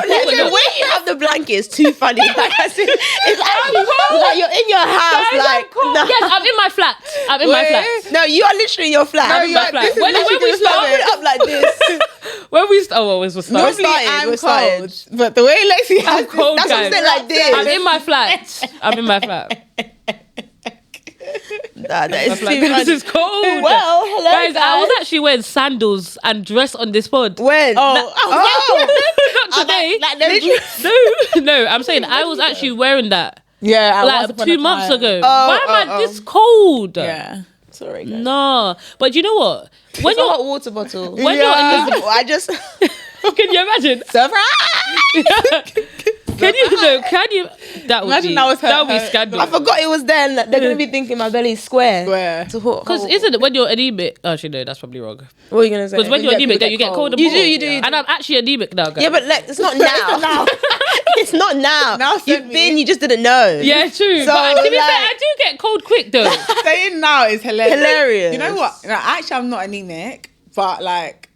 The way you have the blanket is too funny. Like, it's actually like you're in your house. Guys, like, no. Yes, I'm in my flat. My flat. No, you are literally in your flat. No, you're flat. When we started up like this. When we was Normally I'm cold, but the way Lexi has cold, that's what I'm saying, like this. I'm in my flat. Nah, that is too This funny. is cold. Well, hello, guys. I was actually wearing sandals and dress on this pod. When? Not today. No, I'm saying I was actually wearing that. Yeah, I was like upon 2 a months time. ago. Why am I this cold? Yeah. Sorry, guys. No, but you know what? When It's a hot water bottle. when you're in this, I just can you imagine? Can you that would Imagine be that was her- that would be her- scandalous. I forgot it was then. Like, they're gonna be thinking my belly's square. Because Because isn't it when you're anemic? Actually, no, that's probably wrong. What are you gonna say? Because when you're anemic, then you get cold. You do. And I'm actually anemic now, guys. Yeah, but like, it's not now. It's not now. Now You've been. You just didn't know. yeah, true. So, but to be fair, like- I do get cold quick though. saying now is hilarious. Hilarious. You know what? No, actually, I'm not anemic, but like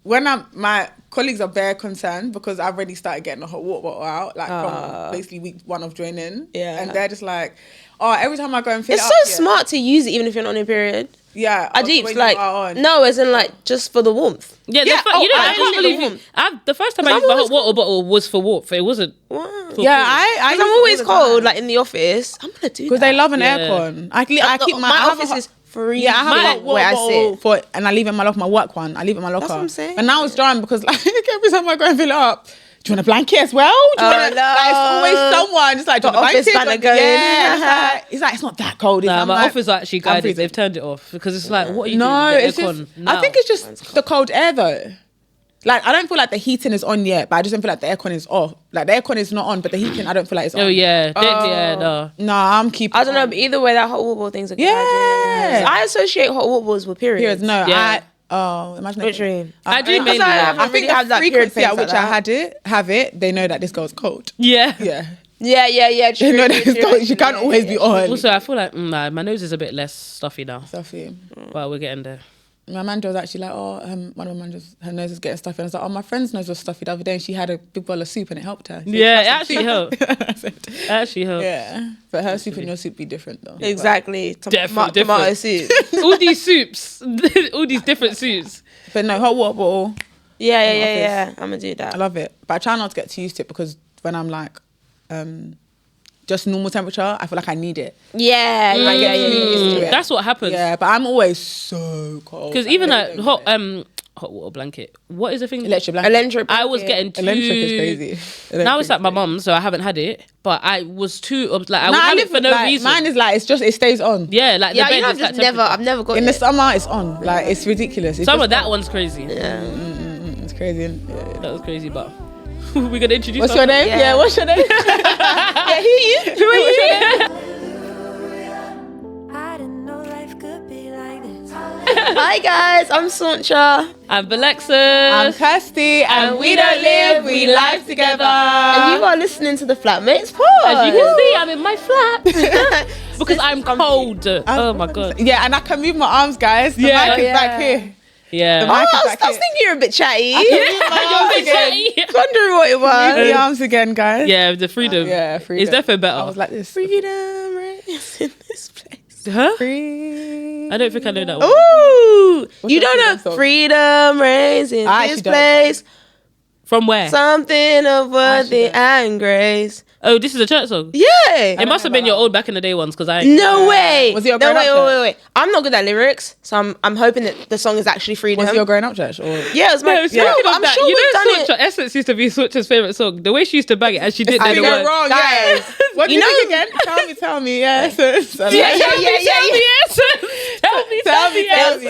when my colleagues are very concerned because I've already started getting a hot water bottle out, like from basically week 1 of joining. Yeah. And they're just like, oh, every time I go and fill It's it so up, smart to use it even if you're not on your period. Yeah. I deep like no, as in like just for the warmth. Yeah, Yeah, you know, I I don't believe warmth. you. The first time I I'm used my hot always water bottle was for warmth. It wasn't. Wow. for Yeah, cold. I Because I'm always cold, like in the office. I'm gonna do because that. they love an Yeah. aircon. I keep my I have a office hot- is free. Yeah, I have a hot water where I bottle sit. for, and I leave it in my locker. My work one, I leave it in my locker. That's what I'm saying. And now it's done because like every time I go and fill it up, do you want a blanket as well? Do you want no. like, it's always someone just like, do you The want a office blanket? banner going. Yeah, it's like it's not that cold. Nah, I'm my like, office are actually I'm guided. freezing. They've turned it off because it's like, what are you No, doing? it's just. I think it's just the cold air though. Like I don't feel like the heating is on yet, but I just don't feel like the aircon is off. Like the aircon is not on, but the heating I don't feel like it's on. Oh yeah, no. No, I'm keeping. I don't know, but either way, that hot water bottle thing's a good Yeah. idea. I associate hot water bottles with periods. Periods, no, Yeah. imagine. Literally. I do Because mainly. I yeah. haven't I really think had the that period frequency phase at like which I that. have it, they know that this girl's cold. Yeah. Yeah. Yeah. True. They know that true, this girl, true, she can't yeah, always yeah. be on. Also, I feel like nah, my nose is a bit less stuffy now, Stuffy. but we're getting there. My manager was actually like, one of my managers, her nose is getting stuffy. And I was like, oh, my friend's nose was stuffy the other day and she had a big bowl of soup and it helped her. Yeah, it actually helped. I said, It actually helped. yeah. But her soup and your soup be different though. Exactly. Definitely Tomato different. soup. All these soups, all these different soups. But no, hot water bottle, Yeah. I'm gonna do that. I love it. But I try not to get too used to it because when I'm like, just normal temperature, I feel like I need it. Yeah. used to it. That's what happens. Yeah, but I'm always so cold. Because Like, even really a don't get it. hot water blanket. What is the thing? Electric blanket. Electric. I was getting too. Electric is crazy. Now it's like my mum's, so I haven't had it. But I was too like I would have it for no reason. Mine is like it stays on. Yeah, like Yeah, the bed you know, is that I've never got In it. the summer, it's on. Like it's ridiculous. It's Some just of that on. one's crazy. Yeah. It's crazy. Yeah. That was crazy, but we're gonna introduce. What's your name? Yeah. Yeah, what's your name? Yeah, who are you? Who are you? I didn't know life could be like this. Hi guys, I'm Sancha. I'm Alexis. I'm Kirsty, and we don't live, we live together. And you are listening to the Flatmates pod. As you can see, I'm in my flat because I'm cold. Oh my god. Yeah, and I can move my arms, guys. The Yeah. mic is Yeah. back here. Yeah. The mic is I back was here. thinking you're a bit chatty. You're a bit chatty. Wondering what it was. Move the arms again, guys. Yeah, the freedom. Yeah, freedom. It's definitely better. I was like this. Freedom reigns in this place. Huh? Free. I don't think I know that one. Ooh, you the don't know freedom song? freedom reigns in I this actually don't. place. From where? Something of worthy don't. and grace. Oh, this is a church song. Yeah. It must have been your old back in the day ones because I. No way. Was it your no, growing up wait. I'm not good at lyrics, so I'm hoping that the song is actually freedom. Was your growing up church? Or? Yeah, it's my. No, speaking of I'm that, sure you we've know done Switcher, it. Essence used to be Switcher's favourite song. The way she used to bang it and she did I the got word. it wrong, Guys, yeah. What do you you think know- again? Tell me, yes. Yeah. Tell me Essence. Tell me Tell Yes,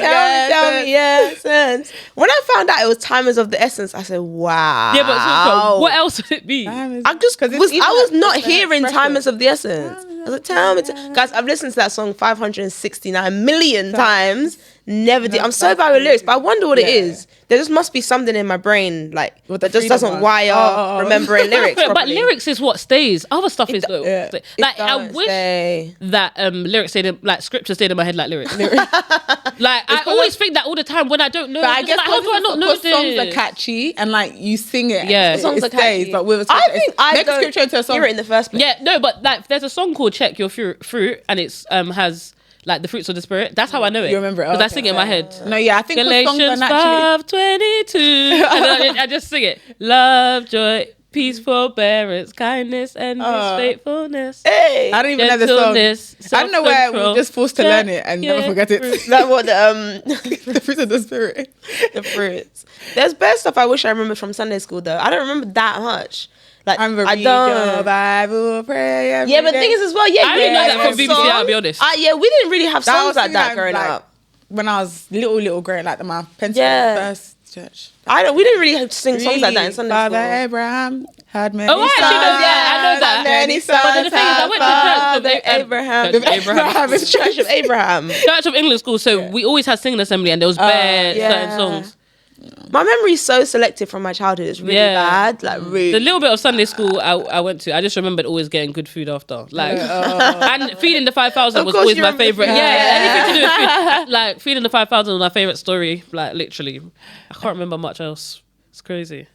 me, yes. When I found out it was Timers of the Essence, I said, wow. Yeah, but Switcher, what else would it be? I just 'Cause it's was, even I was like not the hearing expression. Timers of the Essence. I was like, tell me. Guys, I've listened to that song 569 million times. Never did. I'm so bad with lyrics, but I wonder what it is. There just must be something in my brain like that just doesn't wire remembering lyrics properly. But lyrics is what stays. Other stuff is though. Yeah. Like I wish that lyrics stayed in, like scripture stayed in my head like lyrics. Like I always think that all the time when I don't know. But I guess like, how do I not know this? Songs are catchy and like you sing it. Yeah, it songs are catchy. stays, but with a I think I make a don't scripture into a song. hear it in the first place. Yeah, no, but like there's a song called "Check Your Fruit" and it's has like the fruits of the spirit. That's how I know it. You remember it? Because I sing it in my head. No, yeah, I think the songs are Galatians naturally 5:22, and I just sing it. Love, joy, peace, forbearance, kindness, and faithfulness. Hey, I don't even know the song. Gentleness, I don't know where we're just forced to learn it and never forget it. like what the The fruit of the spirit. the fruits. There's best stuff I wish I remembered from Sunday school though. I don't remember that much. Like I I don't. your Bible, pray every Yeah, but the day. thing is as well. Yeah, I we didn't know had that from some BBC, I'll be songs. honest. Yeah, we didn't really have That songs was like that something growing like, up. when I was little growing like my Pentecostal Yeah. first church. We didn't really sing songs like that in Sunday Father school. Abraham had many Oh, I actually know. sons. Yeah, I know that. Many sons. But the thing is, I went to church Father Abraham. Church of Abraham. It's Church of Abraham. Church of England school. So we always had singing assembly, and there was bare certain songs. My memory's so selective from my childhood. It's really bad. Like really. The little bit of Sunday school I went to, I just remembered always getting good food after. Like, and feeding the 5,000 was course always you my remember favorite. food. Yeah, anything to do with food. Like feeding the 5,000 was my favorite story. Like literally, I can't remember much else. It's crazy.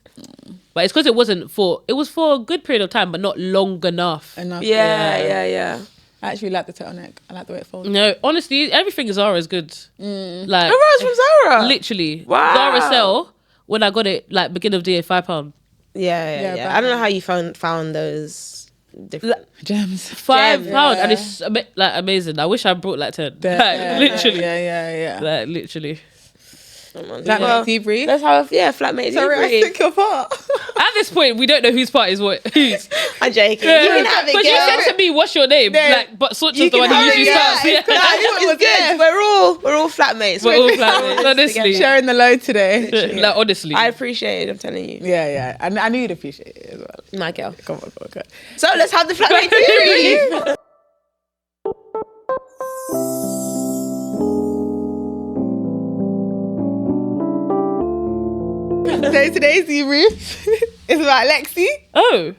But it's because it was for a good period of time, but not long enough. Yeah. I actually like the turtleneck. I like the way it folds. No, honestly, everything Zara is good. Like Oh, Rose from Zara. literally, Wow. Zara sell when I got it like beginning of the year, £5. Yeah. but- I don't know how you found those different. Gems. £5, and it's like amazing. I wish I brought like 10. Like, literally, Yeah. like literally. Like debrief. Let's have flatmate Sorry, I debrief. took your part. At this point, we don't know whose part is whose. I'm joking. You can have it, Because you girl. said to me, "What's your name?" Yeah. Like, but Such You is the one can who have usually it, starts. yeah. Yeah. It's It's good. We're all flatmates. We're all flatmates, honestly. Sharing the load today. Like honestly, I appreciate it. I'm telling you, Yeah. And I knew you'd appreciate it as well. my girl. Come on. So let's have the flatmate debrief. So today's debrief is about Lexi. oh,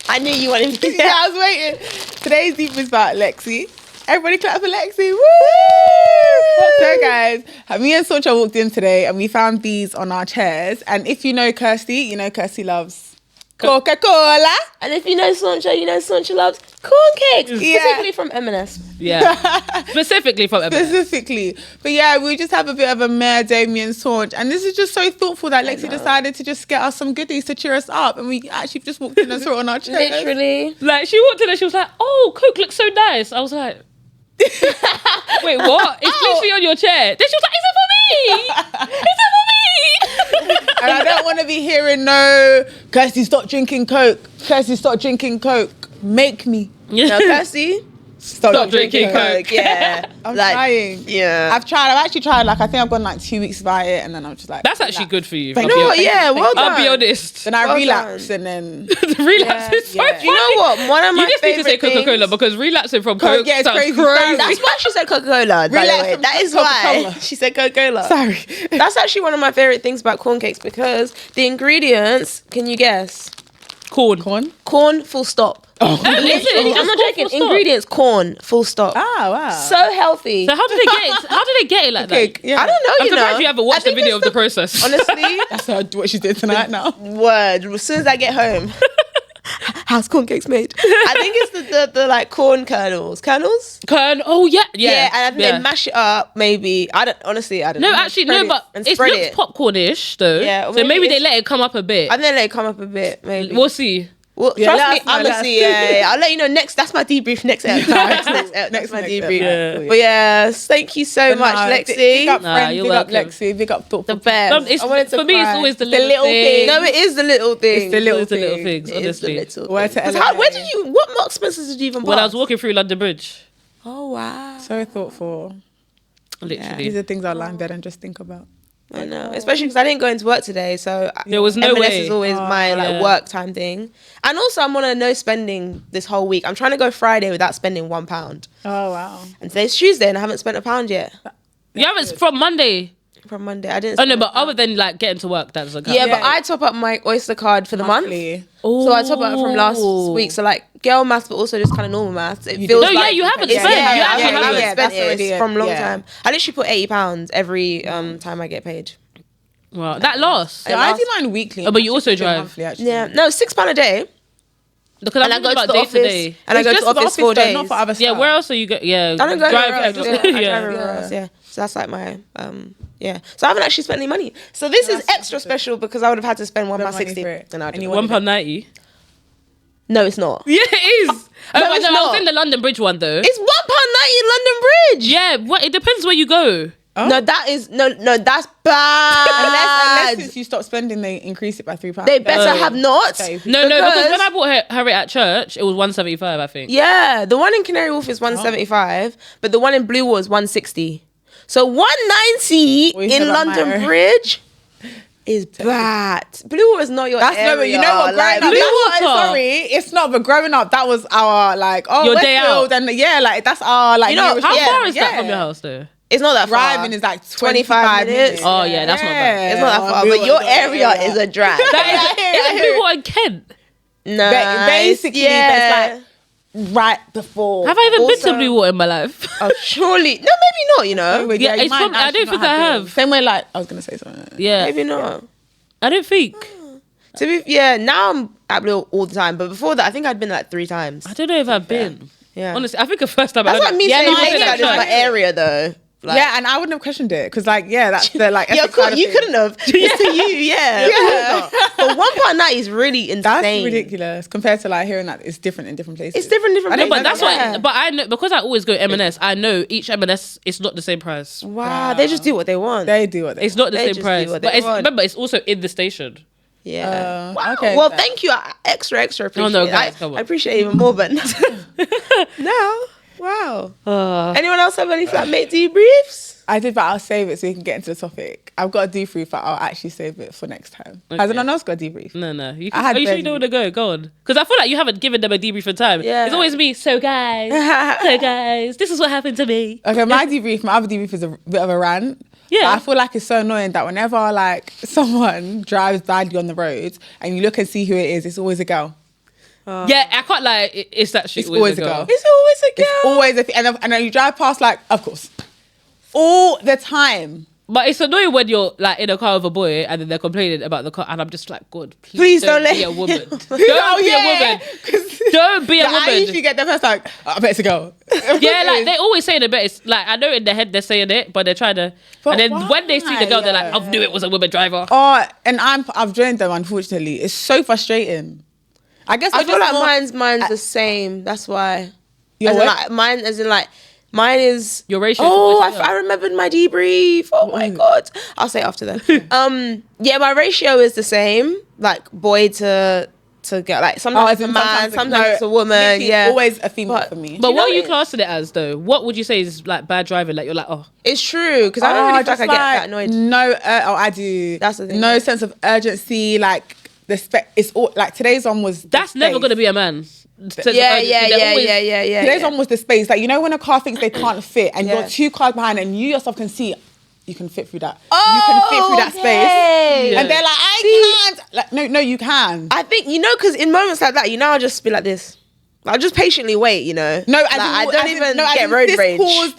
I knew you wanted me. Yeah, I was waiting. Today's debrief is about Lexi. Everybody clap for Lexi. Woo! So guys, me and Soncha walked in today and we found these on our chairs. And if you know Kirsty, you know Kirsty loves Coca-Cola. And if you know Soncha, you know Soncha loves corn cakes, Yeah. specifically from M&S. yeah. Specifically from Emma. Specifically. But yeah, we just have a bit of a Mayor Damien Saunch. And this is just so thoughtful that Lexi decided to just get us some goodies to cheer us up. And we actually just walked in and saw it on our chairs. Literally. Like she walked in and she was like, "Oh, Coke looks so nice." I was like, "Wait, what? It's literally on your chair." Then she was like, "Is it for me? Is it for me?" And I don't want to be hearing no, Kirsty, stop drinking Coke. Kirsty, stop drinking Coke. Make me No, Kirsty, stop drinking Coke. Yeah. I'm Like, trying. Yeah. I've actually tried. Like, I think I've gone like 2 weeks without it, and then I'm just like, That's actually good for you. Thank You know you. what? Yeah, well done. I'll be honest. Then I Well relapse, done. and then The relapse is so yeah. funny. You know what? One of my You just need to say favorite Coca-Cola things- because relapsing from Coke, Coke yeah, it's sounds crazy. crazy. That's why she said Coca-Cola, by the Relax way. from That is why Coca-Cola. she said Coca-Cola. sorry. That's actually one of my favorite things about corn cakes because the ingredients, can you guess? Corn. Corn, full stop. Oh. Literally, I'm not joking. Ingredients, corn, full stop. Ah, wow. So healthy. So how did they get it? How did they get it like Cake, that? yeah. I don't know, I'm you know. surprised you haven't I watched the think video it's of the process. Honestly, That's what she did tonight now. word. As soon as I get home. How's corn cakes made? I think it's the like corn kernels. Kernels? Corn. Oh yeah, Yeah, and I think they mash it up, maybe. I don't No, know. actually, Spread no, it but and it spread looks it. popcornish though. Yeah, so maybe maybe they it's- let it come up a bit. I think they let it come up a bit, maybe. We'll see. Well, Yeah, let trust me, us know, I'm let gonna us see. know. Yeah, I'll let you know next. That's my debrief next episode. Next my debrief. Yeah. But yes, thank you so much, Lexi. Big up Nah, friend, you're big up welcome. Lexi, big up thoughtful. The best. It's, I wanted to for me, it's cry. always the The little, little thing. No, it is the little thing. It's the little It's the little thing. things, It is the honestly. little Where to thing. 'Cause elevate. where did you? What Marks Spencer's did you even? When I pass? was walking through London Bridge, Oh wow. So thoughtful. literally. These are things I'll lie in bed and just think about. I know, especially because I didn't go into work today, so There was no M&S way. is always my like yeah. work time thing. And also, I'm on a no spending this whole week. I'm trying to go Friday without spending £1. Oh wow. And today's Tuesday, and I haven't spent £1 yet You haven't from Monday. from Monday. I didn't. Oh no, spend but £1. other than like getting to work, that doesn't count. Yeah, but Yeah. I top up my Oyster card for the Monthly. month. So I top up from last week. So like girl maths, but also just kind of normal maths. It feels No, yeah, like you haven't yeah, spent. Yeah, You actually I haven't. haven't Yeah, spent that's it already from a long yeah. time. I literally put £80 every time I get paid. Wow, that lost. So I do mine weekly. Oh, but you also I do it drive. monthly, actually. Yeah, no, £6 a day, Because and I'm I thinking go to about the day office, to day. and I It's go to just the office though, 4 days. not for other Yeah, stuff. where else are you go? Yeah, I don't go drive anywhere else. every- I drive yeah. everywhere else, yeah. So that's like my yeah. So I haven't actually spent any money. So this is extra special because I would have had to spend £1.60 for it. and I And didn't. you £1.90. No, it's not. Yeah, it is. No, I it's was not. in the London Bridge one though. It's £1.90 in London Bridge. Yeah, what? It depends where you go. No, that is no, that's bad. Unless since you stop spending, they increase it by £3. They better have not. Okay. No, because when I bought her it at church, it was 175, I think. Yeah, the one in Canary Wharf is 175, but the one in Blue Wall is 160. So 190 Well, you said in about London my- Bridge is bad. Blue Wall is not your That's area. no, but you know what? Growing up, Blue that's what, Water. sorry, it's not. But growing up, that was our like, Your day Westfield, out. and yeah, like that's our like. You know, nearest- How Yeah, far is that yeah. from your house though? It's not that far. Driving is like 25 minutes. Oh, yeah, that's not bad. It's not that far, but your area is a drag. Isn't Blue Water in Kent? No, basically, yeah. that's like right before. Have I even been Also- to Blue Water in my life? Oh, surely. No, maybe not, you know. Yeah, you it's might from- I actually don't think not I been. have. Same way, like I was gonna say something. Yeah, Maybe not. I don't think. To be, yeah, now I'm at Blue all the time, but before that, I think I'd been like 3 times. I don't know if I've been. Yeah. Honestly, I think the first time That's I what I heard mean. it- Yeah, no, no, I I get think that. my area though. Like, Yeah, and I wouldn't have questioned it because, like, yeah, that's the like. yeah, ethics cool. side of You things. couldn't have. It's to you, yeah. Yeah. But £1.90 is really insane. That's ridiculous compared to like hearing that it's different in different places. It's different. I No, don't but know, that's yeah. why. But I know because I always go M&S. I know each M&S is not the same price. Wow, they just do what they want. They do what they. It's not the They same just price. do what But they it's, want. remember, it's also in the station. Yeah. Wow. Okay. Well, fair. thank you. Extra appreciate. no, it. guys, come on. I appreciate it even more, but no. Wow. Anyone else have any flatmate debriefs? I did, but I'll save it so we can get into the topic. I've got a debrief, but I'll actually save it for next time. Has Okay. anyone else got a debrief? No. You I had are you sure you don't want to go? Go on. Because I feel like you haven't given them a debrief in time. Yeah. It's always me. So guys, this is what happened to me. Okay, my other debrief is a bit of a rant. Yeah. But I feel like it's so annoying that whenever like someone drives badly on the road and you look and see who it is, it's always a girl. Yeah, I can't lie. It's that shit. It's always a girl. It's always a girl. It's always and then you drive past like, of course, all the time. But it's annoying when you're like in a car with a boy and then they're complaining about the car, and I'm just like, God, Please don't be let- a woman. Don't Oh, be a yeah. woman. Don't be a I woman. usually get the first like, I bet it's a girl. Yeah, like they always say it, but it's like I know in their head they're saying it, but they're trying to. But and then when they see the girl, they're like, why? I knew it was a woman driver. Oh, and I've joined them. Unfortunately, it's so frustrating. I guess I we're feel just like more- mine's the same. That's why. Your As in, what? like, mine is Your ratio. Oh, is always I remembered my debrief. Oh my god! I'll say it after that. Yeah, my ratio is the same. Like boy to get like sometimes it's a man, sometimes it's a woman. literally, Yeah, always a female But- for me. But you what know are you it- classing it as though? What would you say is like bad driving? Like you're like, oh, it's true because I don't really feel like I get that annoyed. No, I do. That's the thing. No sense of urgency. Like the it's all like today's one was. that's never gonna be a man. Yeah. Today's one was the space. Like you know when a car thinks they can't fit, and Yeah. you're 2 cars behind, and you yourself can see. You can fit through that. Oh, you can fit through that space. okay. And they're like, I can't. Like, no, you can. I think because in moments like that, I'll just be like this. I'll just patiently wait. No, Like, I don't even get road this rage. Caused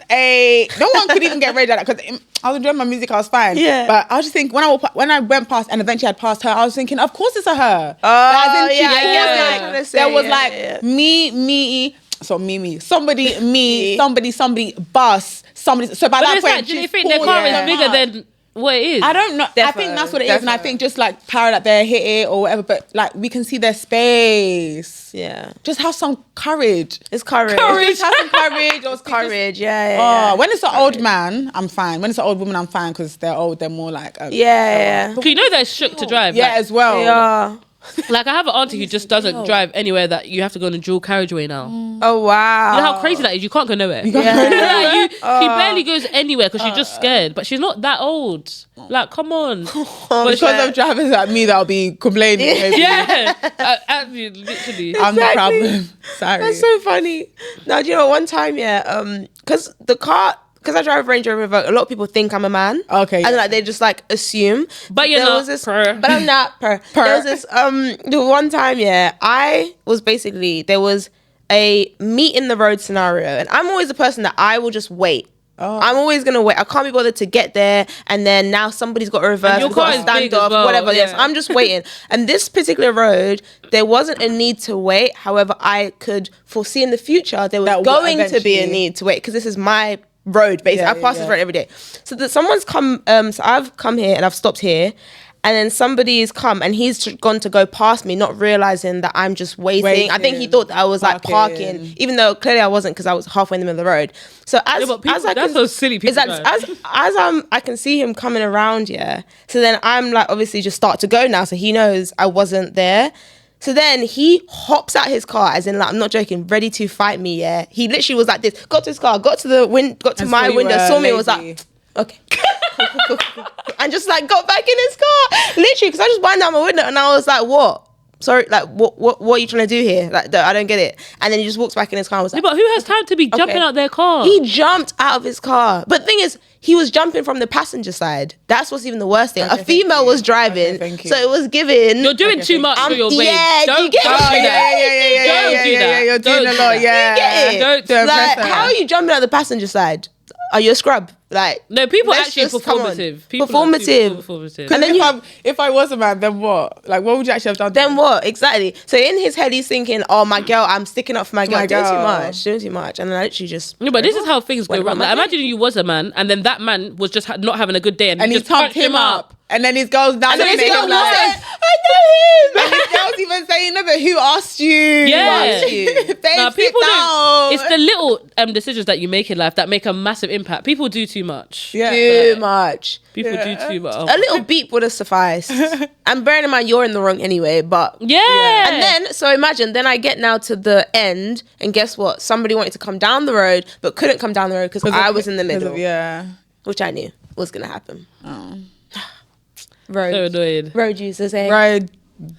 no one could even get rage at that because I was enjoying my music. I was fine. Yeah. But I was just think when I went past and eventually I passed her, I was thinking, of course it's a her. Oh, As in, she yeah, I get what caused, you're like, trying to say, there was yeah, like yeah. me. So me, somebody, me, somebody, bus, somebody. So by But that it's point, like, do you she's think their caused car is so bigger much. than what it is? I don't know. I think Defo, that's what it is, and I defo. think just like power that they hit it or whatever. But like we can see their space. Yeah, Just have some courage. it's courage. Just have some courage. Or Courage. Yeah. Oh, when it's an old man, I'm fine. When it's an old woman, I'm fine because they're old. They're more like Yeah. 'Cause you know they're shook to drive. yeah, like, as well. Yeah. Like, I have an auntie who just doesn't drive anywhere that you have to go on a dual carriageway now. Oh wow. You know how crazy that is? You can't go nowhere. Yeah. She barely goes anywhere because she's just scared. But she's not that old. Like, come on. Because of drivers like me that'll be complaining. Maybe. Yeah. Literally. I'm the problem. Sorry. That's so funny. Now, do you know, one time, because I drive Range Rover Evoque, a lot of people think I'm a man. Okay. And like they just like assume. But you're there not. was this, but I'm not. There was this the one time, I was basically, there was a meet in the road scenario, and I'm always the person that I will just wait. I'm always gonna wait. I can't be bothered to get there, and then now somebody's got to reverse, your we've got car to is stand big as off, well, whatever. yeah. Yes, I'm just waiting. And this particular road, there wasn't a need to wait. However, I could foresee in the future there was That will going to be a eventually- need to wait, because this is my road basically. I pass this road every day. So that someone's come. So I've come here and I've stopped here. And then somebody's come and he's gone to go past me, not realizing that I'm just waiting. I think he thought that I was like parking, even though clearly I wasn't, because I was halfway in the middle of the road. So as I that's so silly. People as I can see him coming around, so then I'm like, obviously just start to go now, so he knows I wasn't there. So then he hops out his car, as in like, I'm not joking, ready to fight me. He literally was like this, got to his car, got to my window, saw me, and was like, okay. And just like got back in his car, literally, because I just wind down my window and I was like, what? Sorry, like what are you trying to do here? Like, I don't get it. And then he just walks back in his car and was like, but who has time to be jumping out their car? He jumped out of his car. But the thing is, he was jumping from the passenger side. That's what's even the worst thing. A female was driving, so it was given. You're doing too much for your babe. Yeah, Don't do that. Don't do that. You're doing a lot. Yeah. You get it? Don't Like, how are you jumping out the passenger side? Are you a scrub? Like, no, people let's actually just- come on. performative. People Performative. And then if I was a man, then what? Like, what would you actually have done? Then what? Exactly. So in his head, he's thinking, "Oh, my girl, I'm sticking up for my girl. My Doing girl. doing too much." And I literally just No, but this is how things go What wrong. about Like, my imagine you was a man, and then that man was just not having a good day, and And you he just punched pumped him up. And then his girls down And then and his made girl him was like, like, I know him. and his girls even saying, no, but who asked you? Yeah. Who asked you? Babe, Nah, sit people down. do. It's the little decisions that you make in life that make a massive impact. People do too much. Yeah. Too much. People do too much. A little beep would have sufficed. And bearing in mind, you're in the wrong anyway. But Yeah. And then, so imagine, then I get now to the end, and guess what? Somebody wanted to come down the road, but couldn't come down the road because I was in the middle, which I knew was going to happen. So annoyed. Road users, eh? Right.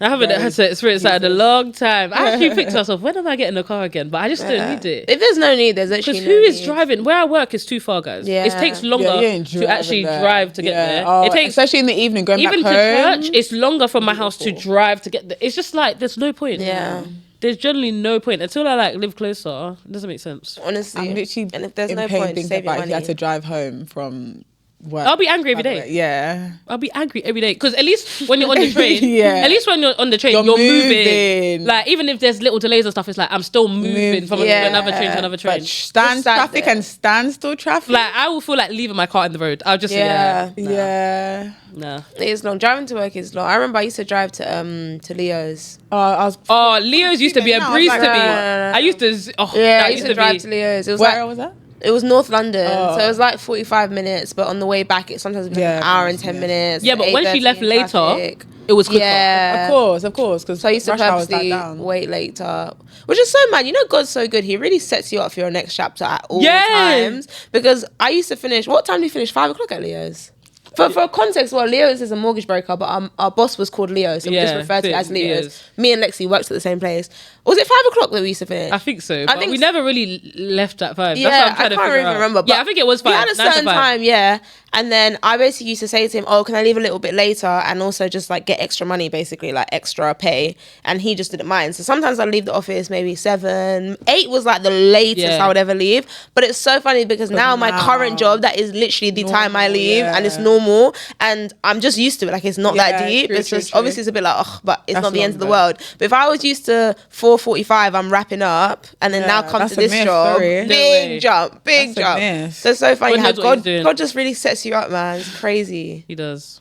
I haven't had to experience that in a long time. I actually think to myself, when am I getting a car again? But I just don't need it. If there's no need, there's actually Because no who is need. driving? Where I work is too far, guys. Yeah. It takes longer Yeah, you ain't to actually driving there. drive to get there. Oh, It takes especially in the evening, going even to back home. church. It's longer from my house to drive to get there. It's just like there's no point. Yeah. There's generally no point until I like live closer. It doesn't make sense. Honestly. I'm literally and if there's in no pain point, thinking save your about if you had money. to drive home from work. I'll be angry every day. Yeah. I'll be angry every day because at least when you're on the train, Yeah. at least when you're on the train, You're you're moving. moving. Like even if there's little delays and stuff, it's like I'm still moving from Yeah. another train to another train. But stand Just sat traffic there. and standstill traffic. Like I will feel like leaving my car in the road. I'll just Yeah. Yeah. nah. It is long. Driving to work is long. I remember I used to drive to Leo's. I was. Oh, Leo's used to be a No, breeze like, to me. no. I used to. Yeah, I that used to drive to Leo's. It was Where like, was that? it was North London, Oh. so it was like 45 minutes. But on the way back, it sometimes would be an hour and 10 minutes. Yeah, but when she 8:30 left in later, traffic. it was quicker. Yeah, Of course. Because So I used to purposely wait later, which is so mad. You know, God's so good. He really sets you up for your next chapter at all times. Because I used to finish. What time do you finish? 5 o'clock at Leo's. For context, well, Leo's is a mortgage broker, but our boss was called Leo, so we just referred to it as Leo's. Me and Lexi worked at the same place. Was it 5 o'clock that we used to finish? I think so. But we never really left at 5. Yeah, That's what I'm trying I to can't figure even out. remember. But Yeah, I think it was 5. We had a 9 to certain 5. time, yeah. And then I basically used to say to him, "Oh, can I leave a little bit later and also just like get extra money, basically like extra pay?" And he just didn't mind. So sometimes I'd leave the office maybe 7, 8 was like the latest I would ever leave. But it's so funny because now my current job, that is literally the time I leave, and it's normal, and I'm just used to it. Like it's not that deep. True, it's true, just true. obviously it's a bit like but it's That's not the end of the longer. world. But if I was used to 4:45, I'm wrapping up, and then now come that's to a this myth, job, sorry. No big way. jump, big That's a jump. myth. So it's so funny God how knows what he's doing. God just really sets you up, man. It's crazy. He does.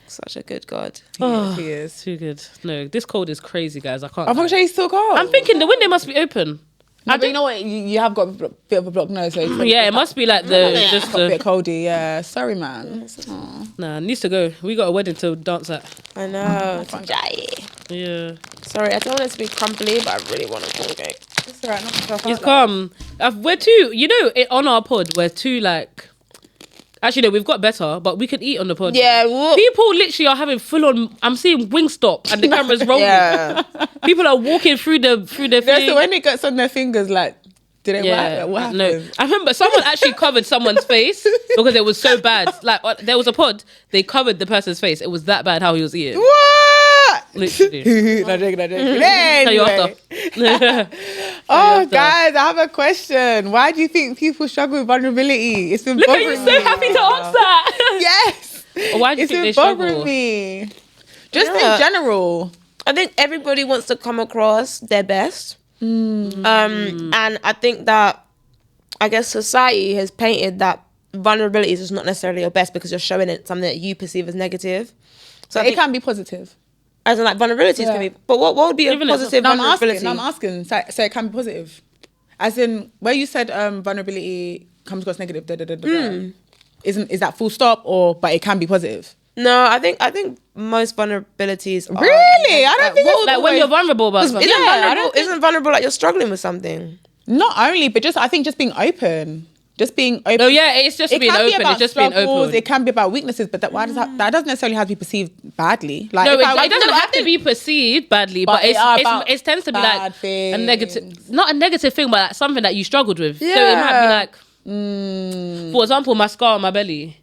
Such a good God. Oh, He is. too good. No, this cold is crazy, guys. I can't. I'm actually still cold. I'm thinking the window must be open. But you know what? You have got a bit of a blocked nose. So Yeah, it must be like the just got a bit the. coldy. Yeah, sorry, man. Nah, needs to go. We got a wedding to dance at. I know. It's jay. Yeah, Sorry, I don't want it to be crumbly, but I really want a cornflake. It's alright. Not myself it's out, calm. We're too. You know, on our pod, we're too like. Actually, no, we've got better, but we could eat on the pod. Yeah, People literally are having full on. I'm seeing Wingstop and the camera's rolling. yeah. People are walking through the Yeah, thing. so when it gets on their fingers, like, did it what happened? no. I remember someone actually covered someone's face because it was so bad. Like there was a pod, they covered the person's face. It was that bad how he was eating. What? Literally. Not joking. Tell you Anyway. after. Oh, guys, I have a question. Why do you think people struggle with vulnerability? It's been Look at bothering you, so me. happy to answer. Yes. Why do you It's think they been struggle? bothering me. Just Yeah. in general. I think everybody wants to come across their best. And I think that, I guess society has painted that vulnerability is not necessarily your best because you're showing it something that you perceive as negative. So I It think, can be positive. as in like vulnerabilities Yeah. can be, but what would be a Even if- positive No, I'm vulnerability? asking. So it can be positive. As in, where you said vulnerability comes across negative, is that full stop but it can be positive? No, I think most vulnerabilities are... Really? I don't think it's Like when you're vulnerable about something. Isn't vulnerable like you're struggling with something? Not only, but I think just being open. Just being open. No, yeah, it's just It being can be open. about It's just being struggles, open. It can be about weaknesses, but why does that doesn't necessarily have to be perceived badly. Like No, if it doesn't have to be perceived badly, but But it are about it tends to be like bad a negative, things. not a negative thing, but like something that you struggled with. So it might be like, for example, my scar on my belly.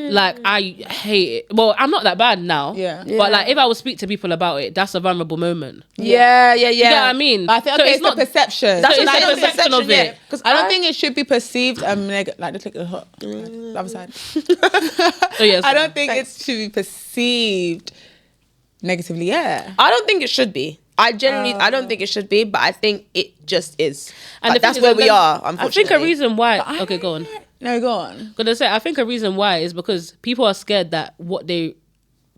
Like I hate it. Well, I'm not that bad now. Yeah. But like if I would speak to people about it, that's a vulnerable moment. Yeah. You know what I mean? But I think So it's the perception. That's So what it's I'm the saying, perception of it. Because I don't think it should be perceived like just look hot. The other side. Oh, yes. I don't think it should be perceived negatively. Yeah. I don't think it should be. I don't think it should be, but I think it just is. And And the that's thing where is, we are, I unfortunately. think a reason why. Okay, go on. No, go on. Gonna say, I think a reason why is because people are scared that what they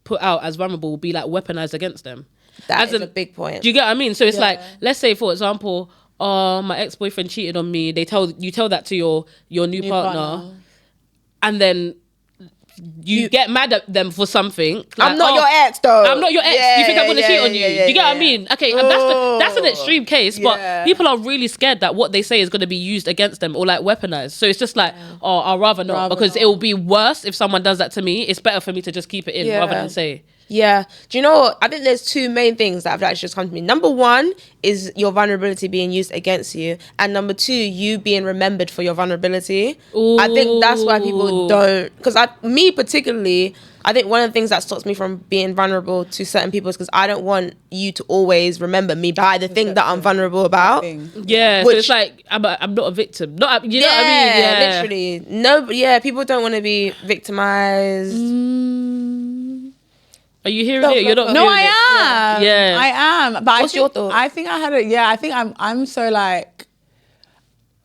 put out as vulnerable will be like weaponized against them. That As is in- a big point. Do you get what I mean? So it's Yeah. like, let's say for example, my ex-boyfriend cheated on me. You tell that to your new partner, and then you get mad at them for something. Like, I'm not your ex, though. I'm not your ex. Yeah, You think I'm gonna yeah, cheat on yeah, you? yeah, You get what I yeah. mean? Okay, and that's an extreme case, but Yeah. people are really scared that what they say is gonna be used against them or like weaponized. So it's just like, oh, I'll rather not because it will be worse if someone does that to me. It's better for me to just keep it in Yeah. rather than say. Yeah. Do you know what? I think there's two main things that have actually just come to me. Number one is your vulnerability being used against you. And number two, you being remembered for your vulnerability. I think that's why people don't. Because me particularly, I think one of the things that stops me from being vulnerable to certain people is because I don't want you to always remember me by the thing that I'm vulnerable about. Yeah, so Which- it's like I'm not a victim. Not you know what I mean? Yeah, Literally. No, yeah, people don't want to be victimized. Are you hearing it? You're not. No, hearing it. I am. Yeah. I am. But What's your thoughts? I think I had I think I'm so like,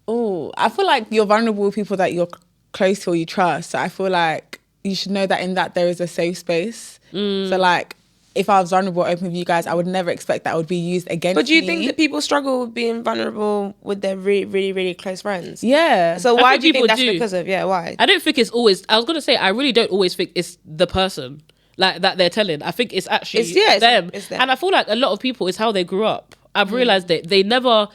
oh, I feel like you're vulnerable with people that you're close to or you trust. So I feel like you should know that in that there is a safe space. So like, if I was vulnerable, open with you guys, I would never expect that would be used against me. But do you think that people struggle with being vulnerable with their really, really, really close friends? Yeah. So I why think do you think people that's do. because of? Yeah, why? I don't think it's always. I was gonna say I really don't always think it's the person like that they're telling. I think it's actually It's them. it's them. And I feel like a lot of people is how they grew up. I've realized that they've never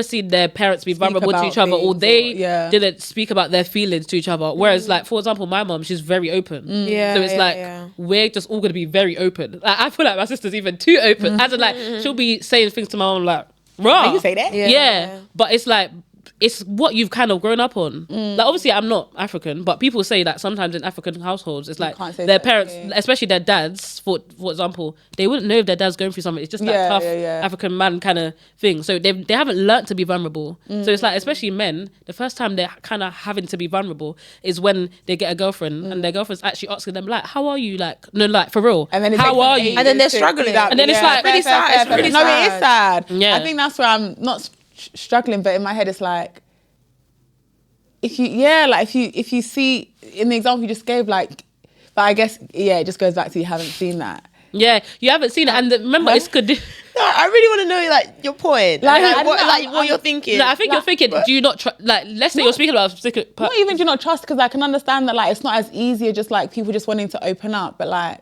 seen their parents be vulnerable to about each other, or things they yeah. didn't speak about their feelings to each other. Whereas, like for example, my mom, she's very open. Yeah, so it's yeah, like yeah. we're just all gonna be very open. Like, I feel like my sister's even too open. As in, like she'll be saying things to my mom like, "Raw." You say that? Yeah. But it's like it's what you've kind of grown up on. Like obviously I'm not African, but people say that sometimes in African households it's like can't say their that, parents, yeah. especially their dads, for example, they wouldn't know if their dad's going through something. It's just that Yeah, tough yeah. African man kind of thing. So they haven't learnt to be vulnerable. So it's like, especially men, the first time they're kind of having to be vulnerable is when they get a girlfriend and their girlfriend's actually asking them like, "How are you?" Like, no, like for real. And then it how takes are them you? ages And then they're to struggling. do that. And then it's like- Really sad. It's really No, it is sad. Yeah. I think that's where I'm not struggling, but in my head it's like, if you see in the example you just gave, like, but I guess it just goes back to you haven't seen that. Yeah, you haven't seen it, and remember, it's good. I really want to know like your point, Like, like, I don't know, what you're thinking. I think you're thinking, do you not like? Let's say you're speaking about a specific. Not even do not trust, because I can understand that like it's not as easy as just like people just wanting to open up, but like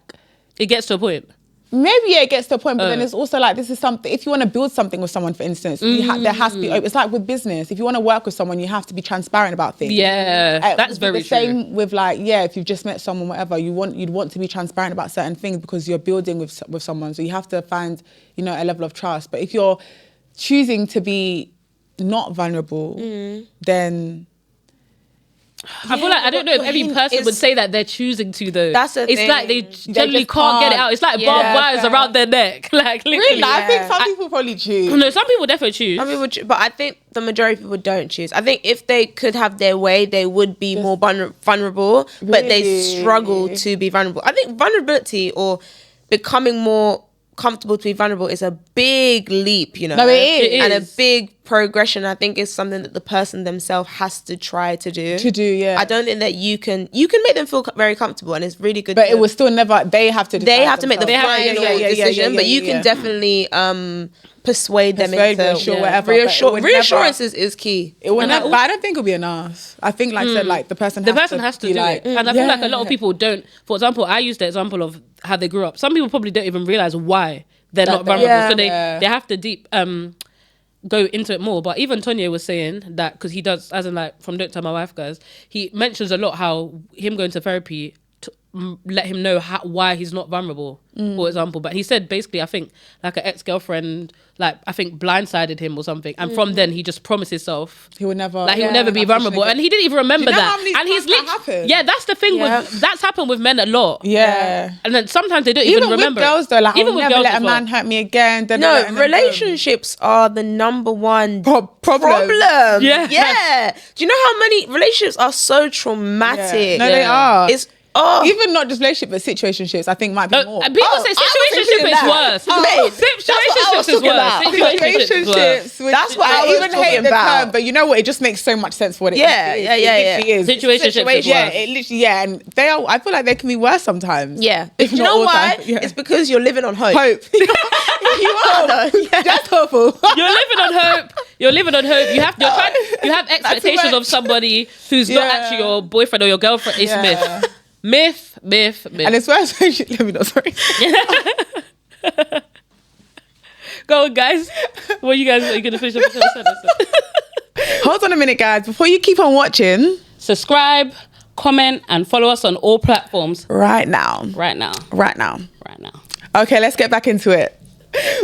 It gets to a point. maybe it gets to a point, but then it's also like this is something. If you want to build something with someone, for instance, there has to be. It's like with business. If you want to work with someone, you have to be transparent about things. Yeah, that's very the true. same with like if you've just met someone, whatever you'd want to be transparent about certain things because you're building with someone. So you have to find a level of trust. But if you're choosing to be not vulnerable, then. I feel like I don't know if every person would say that they're choosing to though. That's the It's thing. like they generally just can't get it can't. out. It's like Yeah, barbed wires fair. around their neck. Like literally. Really, I think some people probably choose. No, some people definitely choose. I mean, but I think the majority of people don't choose. I think if they could have their way, they would be more vulnerable, but they Really? struggle to be vulnerable. I think vulnerability or becoming more comfortable to be vulnerable is a big leap, No, it is. and a big progression. I think is something that the person themselves has to try to do. Yeah. I don't think that you can make them feel very comfortable, and it's really good. But it was still never. They have to. They have to make the themselves. final decision, but you can definitely persuade them Persuade, into reassure, whatever, but it would reassurance never- is key. It would never, but I don't think it'll be enough. I think, like I said, like the person has to be do like, it. And I feel like a lot of people don't. For example, I used the example of how they grew up. Some people probably don't even realize why they're not vulnerable. Yeah. So they have to go into it more. But even Tonya was saying that because he does, as in like from Don't Tell My Wife Guys, he mentions a lot how him going to therapy let him know why he's not vulnerable, for example. But he said basically, I think like an ex-girlfriend, like I think blindsided him or something, and from then he just promised himself he would never, like he would never be vulnerable, and he didn't even remember Do you know that. how many And he's times that happened? yeah, that's the thing with that's happened with men a lot. Yeah. And then sometimes they don't Even even remember. with girls though, like even I'll with never girls let a as well. man hurt me again. No, relationships are the number one problem. Yeah. Yeah. Do you know how many relationships are so traumatic? No, they are. It's Even not just relationship, but situationships. I think might be more. And people say situationship is worse. Mate, Situationship is worse. Situationship is worse. Which That's what I was even hate talking the about. term, but you know what? It just makes so much sense for what it Yeah, is. yeah, It yeah, literally is. Situationship is Yeah, worse. it literally, and they are. I feel like they can be worse sometimes. Yeah. If Do you not know all the why? time. Yeah. It's because you're living on hope. Hope. You are though. Yeah. Just hopeful. You're living on hope. You're living on hope. You have expectations of somebody who's not actually your boyfriend or your girlfriend. It's myth. Myth. And it's worse when let me know, sorry. Go on, guys. What are you gonna finish up with the sentence? Hold on a minute, guys. Before you keep on watching, Subscribe, comment, and follow us on all platforms right now. right now. Okay, let's get back into it.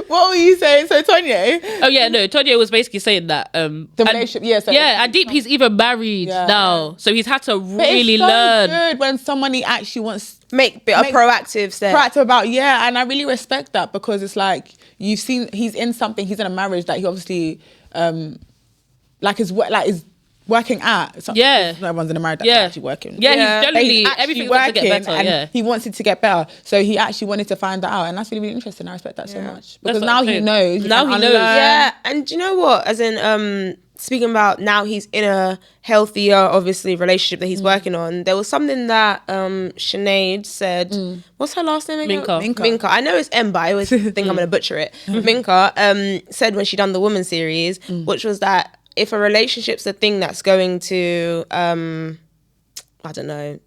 What were you saying? So, Tonya? Oh yeah, no. Tonya was basically saying that The relationship, yeah. So and Deep, he's even married now, so he's had to But really it's so learn. good when somebody actually wants Make a proactive step. proactive about, and I really respect that because it's like you've seen he's in something, he's in a marriage that he obviously is working at. Yeah. No one's in a marriage that's actually working. Yeah, Yeah. he's generally He's actually everything wants to get working better. and Yeah. he wants it to get better. So he actually wanted to find that out, and that's really, really interesting. I respect that so much because what now I'm he saying. knows. Now he knows. Yeah, and do you know what? As in, speaking about now he's in a healthier, obviously, relationship that he's working on. There was something that Sinead said. What's her last name again? Minka. I know it's M, but I always think I'm going to butcher it. Minka said when she done the Woman series, which was that if a relationship's a thing that's going to, I don't know,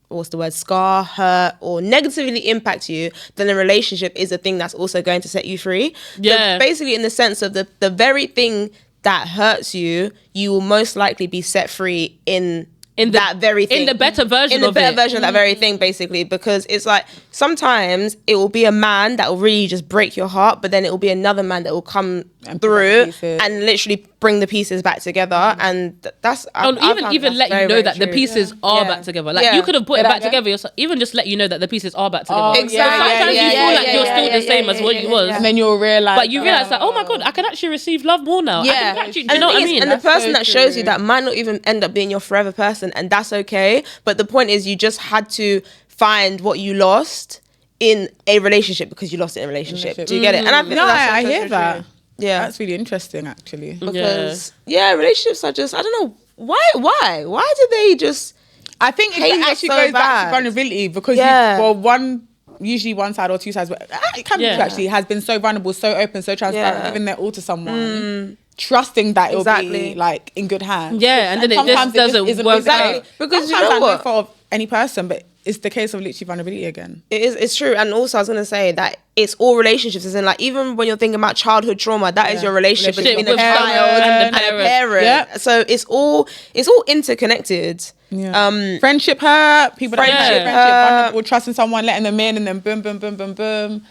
what's the word, scar, hurt, or negatively impact you, then a relationship is a thing that's also going to set you free. Yeah. So basically in the sense of the very thing that hurts you, you will most likely be set free in that very thing. In the better version in the of better it. version of that very thing, basically, because it's like sometimes it will be a man that will really just break your heart, but then it will be another man that will come And through put the pieces. and literally bring the pieces back together, and that's Even let you know that the pieces are back together. Like you could have put it back together yourself. Even just let you know that the pieces are back together. Exactly. Sometimes you feel like you're still the same as what you was. And then you'll realize, But you realize that, oh my God, I can actually receive love more now. I can actually, do you know what I mean? And the person so that shows true. you that might not even end up being your forever person, and that's okay. But the point is, you just had to find what you lost in a relationship because you lost it in a relationship. Do you get it? And I think I that's hear that. Yeah, That's really interesting, actually. because relationships are just, I don't know why do they just I think hate it us actually so goes back bad? to vulnerability because Yeah. one usually one side or two sides, but it can be Yeah. two actually, has been so vulnerable, so open, so transparent, Yeah. giving their all to someone, trusting that it'll be Exactly. like in good hands. Yeah, and then it sometimes just doesn't isn't work exactly. out. Because you Sometimes know I know what? for any person, but it's the case of literally vulnerability again. It's true. And also I was gonna say that it's all relationships, as in like even when you're thinking about childhood trauma, that is your relationship Relationship between a with child and the and a parent. parent. Yep. So it's all interconnected. Yeah. Friendship hurt, people that Friendship friendship, hurt. vulnerable, trusting someone, letting them in, and then boom, boom, boom, boom, boom.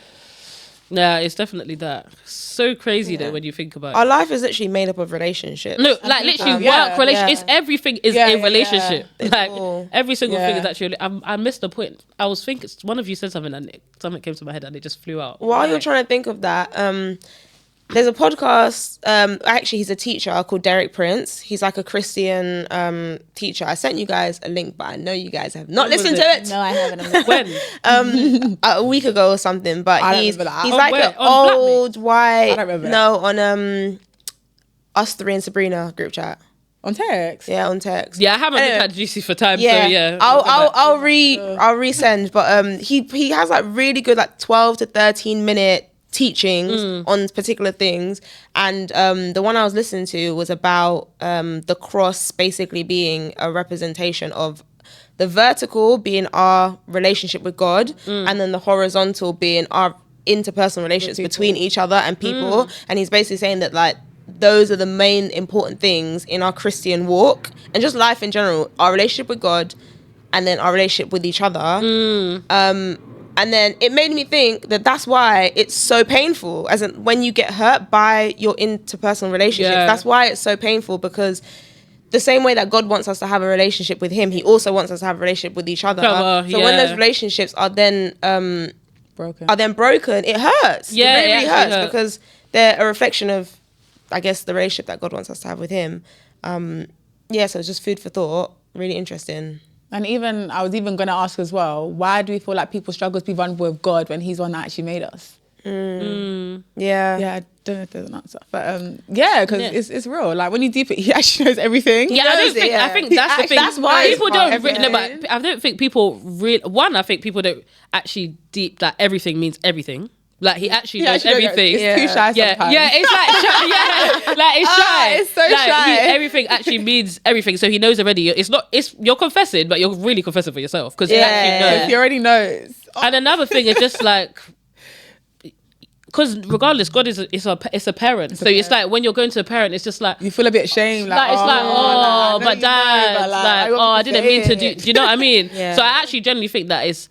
Yeah, it's definitely that. So crazy though when you think about Our it. life is literally made up of relationships. No, like literally Yeah, work, relation. yeah. It's everything is Yeah, a yeah, relationship. It's Like all- every single thing Yeah. is actually. I missed the point. I was thinking one of you said something and something came to my head and it just flew out. While you're trying to think of that, there's a podcast. Actually, he's a teacher called Derek Prince. He's like a Christian teacher. I sent you guys a link, but I know you guys have not When was listened to it. No, I haven't. When? A week ago or something. But I don't he's remember that. he's Oh, like where? an On old white. I don't remember No, on Us Three and Sabrina group chat. On text. Yeah, on text. Yeah, I haven't Anyway. looked at Juicy for time, Yeah, so yeah. I'll resend. But he has like really good like 12 to 13 minute teachings on particular things, and the one I was listening to was about the cross basically being a representation of the vertical being our relationship with God, and then the horizontal being our interpersonal relationships between each other and people. And he's basically saying that like those are the main important things in our Christian walk and just life in general, our relationship with God and then our relationship with each other. And then it made me think that that's why it's so painful, as in when you get hurt by your interpersonal relationships. Yeah. That's why it's so painful, because the same way that God wants us to have a relationship with him, he also wants us to have a relationship with each other. So when those relationships are then broken, it hurts. Yeah, it really it actually hurts hurts. because they're a reflection of, I guess, the relationship that God wants us to have with him. So it's just food for thought. Really interesting. And even, I was even going to ask as well, why do we feel like people struggle to be vulnerable with God when he's the one that actually made us? Yeah. Yeah, I don't know if there's an answer. But yeah, because it's real. Like when you deep it, he actually knows everything. Yeah, knows it, yeah. I think that's the thing. That's why people it's don't. hard. No, but I don't think people really. One, I think people don't actually deep that everything means everything. Like he actually knows everything. It's too shy sometimes. Yeah, it's like shy. Yeah, like it's shy. It's so like, shy. Everything actually means everything. So he knows already. It's not. It's you're confessing, but you're really confessing for yourself because he actually knows. He already knows. And another thing is just like, because regardless, God is a parent. So it's like when you're going to a parent, it's just like You feel a bit ashamed. like it's like, I know but you dad, know, but, like, want I to didn't say mean to it. do you know what I mean? Yeah. So I actually generally think that's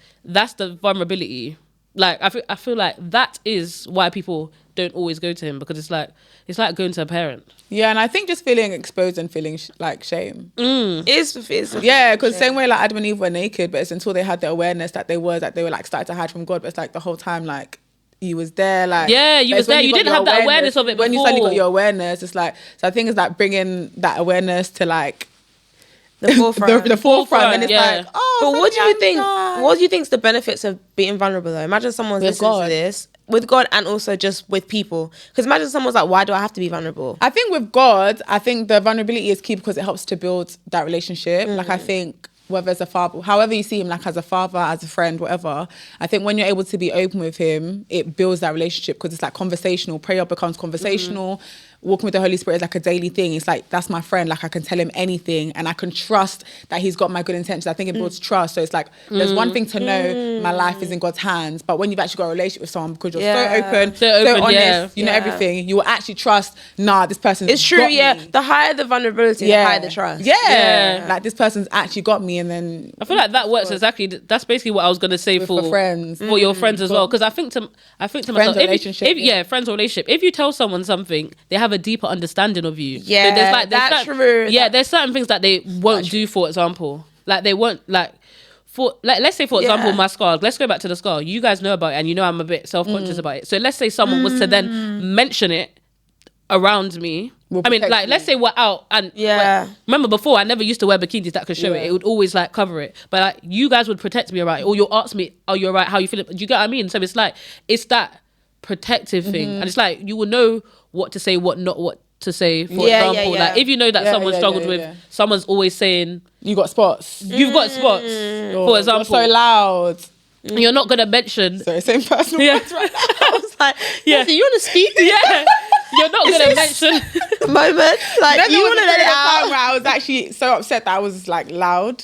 the vulnerability. Like I feel like that is why people don't always go to him, because it's like going to a parent. Yeah, and I think just feeling exposed and feeling like shame. It's Yeah, because same way like Adam and Eve were naked, but it's until they had the awareness that they were like starting to hide from God. But it's like the whole time like you was there, like Yeah, you but was it's when there. You got didn't your have that awareness of it When you suddenly before. got your awareness, it's like, so I think it's like bringing that awareness to like the forefront. the forefront, and it's yeah. like, oh, But what do you think? What What do you think's the benefits of being vulnerable though? Imagine someone's With listening God. to this with God and also just with people. Because imagine someone's like, "Why do I have to be vulnerable?" I think with God, I think the vulnerability is key because it helps to build that relationship. Like I think whether as a father, however you see him, like as a father, as a friend, whatever, I think when you're able to be open with him, it builds that relationship because it's like conversational. Prayer becomes conversational. Walking with the Holy Spirit is like a daily thing. It's like, that's my friend. Like I can tell him anything and I can trust that he's got my good intentions. I think it builds trust. So it's like, there's one thing to know my life is in God's hands, but when you've actually got a relationship with someone because you're so open, So open, honest, yeah. you know Yeah. everything, you will actually trust, this person's It's true, got yeah. me. The higher the vulnerability, the higher the trust. Yeah. Yeah. Like this person's actually got me, and then I feel like that works exactly. That's basically what I was gonna say for friends. for your friends as well. Because I think to myself, relationship, yeah. friends or relationship. If you tell someone something, they have a deeper understanding of you. Yeah, that's true. Yeah, there's certain things that they won't do. For example, like they won't let's say for example my scar. Let's go back to the scar. You guys know about it, and you know I'm a bit self-conscious about it. So let's say someone was to then mention it around me. I mean, like, let's say we're out and remember before I never used to wear bikinis that could show it. It would always like cover it. But like you guys would protect me about it, or you'll ask me, "Are you alright? How you feeling?" Do you get what I mean? So it's like it's that protective thing, and it's like you will know what to say, what to say. For example, like if you know that someone struggled with, someone's always saying you got spots. you've got spots. For example, You're so loud. You're not gonna mention. Sorry, same personal Yeah. words right now. I was like, Yeah. so you want to speak? Yeah, you're not gonna mention. Moment, like Then you there was want to a let it period of time out. where I was actually so upset that I was like loud.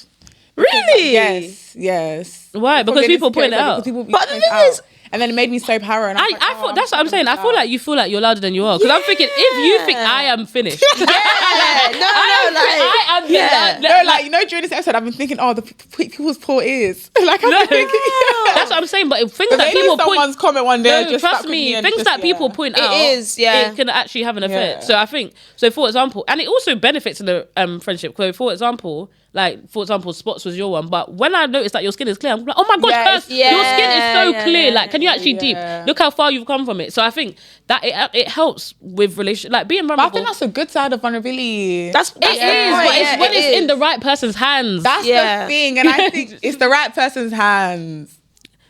Really? Yes. Why? Because people point it out. Because people But the point it thing out. is- and then it made me so paranoid. I thought that's what I'm saying. I feel like you feel like you're louder than you are. Because I'm thinking, if you think I am finished, Yeah, no, I am the yeah. No, like, you know, during this episode, I've been thinking, oh, the people's poor ears. Like, I've No. been thinking, That's what I'm saying. But things But that maybe people someone's point, comment one day no, just trust stuck with me, and things just, that people yeah. point It out, is, yeah. it can actually have an effect. Yeah. So I think, so for example, and it also benefits in the friendship. So for example, Spots was your one, but when I noticed that your skin is clear, I'm like, oh my god, Yes, Kirst, your skin is so yeah, clear. yeah, Like, can you actually yeah. deep? Look how far you've come from it. So I think that it helps with relation, like being But I vulnerable. think that's a good side of vulnerability. That's It is, yeah, but yeah, it's when it it's in is. the right person's hands. That's Yeah. the thing. And I think it's the right person's hands.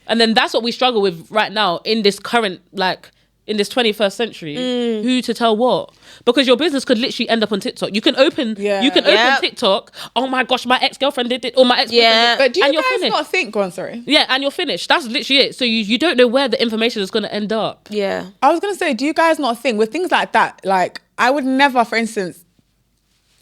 And then that's what we struggle with right now in this current, like, in this 21st century. Who to tell what? Because your business could literally end up on TikTok. You can open Yep. open TikTok. Oh my gosh, my ex-girlfriend did it, or my ex-boyfriend Yeah. did it. But do you And you're guys finished. not think, go on, sorry. Yeah, and you're finished. That's literally it. So you don't know where the information is going to end up. Yeah. I was going to say, do you guys not think with things like that, like, I would never, for instance,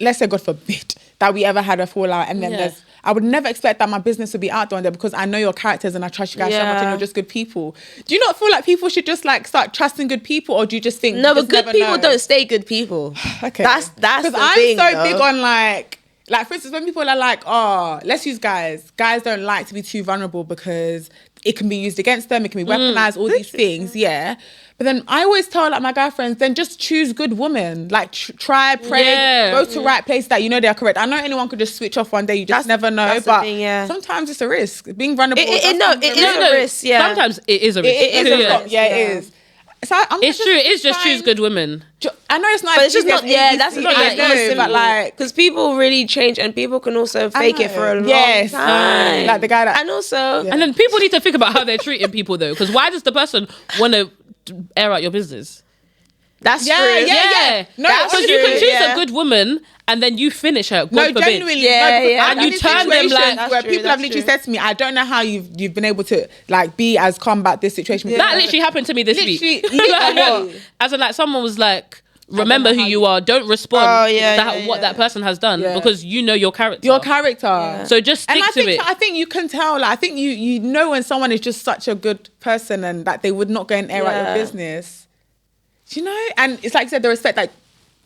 let's say, God forbid, that we ever had a fallout and then Yeah. I would never expect that my business would be out there on there because I know your characters and I trust you guys so much and Yeah. you're just good people. Do you not feel like people should just like start trusting good people, or do you just think No, you but just good never people know? don't stay good people. Okay. That's because the I'm thing, so though. big on like for instance, when people are like, oh, let's use guys. Guys don't like to be too vulnerable because it can be used against them, it can be weaponized, all these things, yeah. But then I always tell like my guy friends, then just choose good women. Like try, pray, Yeah. go to right place that you know they're correct. I know anyone could just switch off one day, you just That's- never know. that's the But thing, yeah. sometimes it's a risk. Being vulnerable. It is sometimes a risk, yeah. Sometimes it is a risk. It is a a Yeah. risk. Yeah, it yeah. is. So I'm It's true. It's just choose good women. I know it's not. But it's just easy not, as yeah, ABC, that's not I that know, easy. but like, because people really change and people can also I fake it know. for a long Yes. time. Like the guy that- And also, Yeah. And then people need to think about how they're treating people though, because why does the person want to air out your business? that's Yeah, true. yeah. No, That's Because honestly, you can choose yeah. a good woman and then you finish her. God No, forbid. genuinely. Yeah, no, because yeah. I've And been you in turn them situations like- That's where true, people have that's literally true. said to me, I don't know how you've been able to like be as calm about this situation. That literally happened to me this week. Literally. Like, as in, like, someone was like, remember know who how you you- are. Don't respond Oh, yeah, to yeah, what yeah. that person has done Yeah. because you know your character. Your character. So just stick And I to think it. I think you can tell. Like I think you know when someone is just such a good person and that they would not go and air out Yeah. your business. Do you know? And it's like I said, the respect that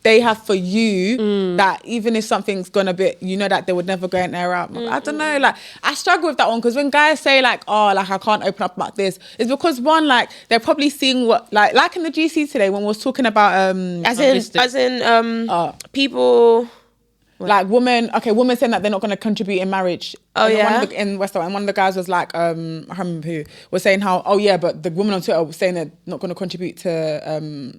they have for you, that even if something's gone a bit, you know that they would never go and air out. I don't know, like I struggle with that one because when guys say like, oh, like I can't open up about this, it's because one, like they're probably seeing what like in the GC today when we was talking about as in Oh. people. like women saying that they're not going to contribute in marriage. Oh, And then yeah? in West End, and one of the guys was like, I can't remember who, was saying how, oh yeah, but the woman on Twitter was saying they're not going to contribute to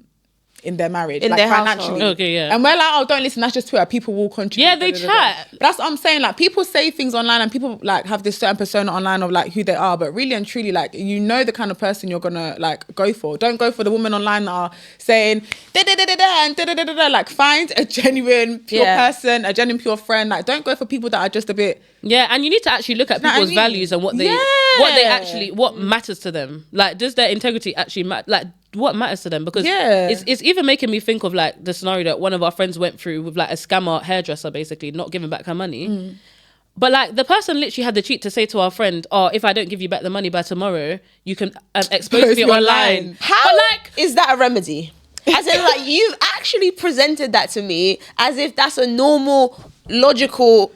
in their marriage, In like their financially. household. Okay, yeah. And we're like, oh, don't listen, that's just Twitter. People will contribute. Yeah, they chat. But that's what I'm saying. Like people say things online, and people like have this certain persona online of like who they are. But really and truly, like you know the kind of person you're gonna like go for. Don't go for the women online that are saying da da da da da and da da da da. Like find a genuine pure Yeah. person, a genuine pure friend. Like don't go for people that are just a bit. Yeah, and you need to actually look at know what I people's mean? values and what they Yeah. what matters to them. Like, does their integrity actually matter? Like, what matters to them? Because Yeah. it's even making me think of like the scenario that one of our friends went through with like a scammer hairdresser, basically not giving back her money. But like the person literally had the cheek to say to our friend, "Oh, if I don't give you back the money by tomorrow, you can expose Post me me online." online. How But like, is that a remedy? As in, like, you've actually presented that to me as if that's a normal, logical.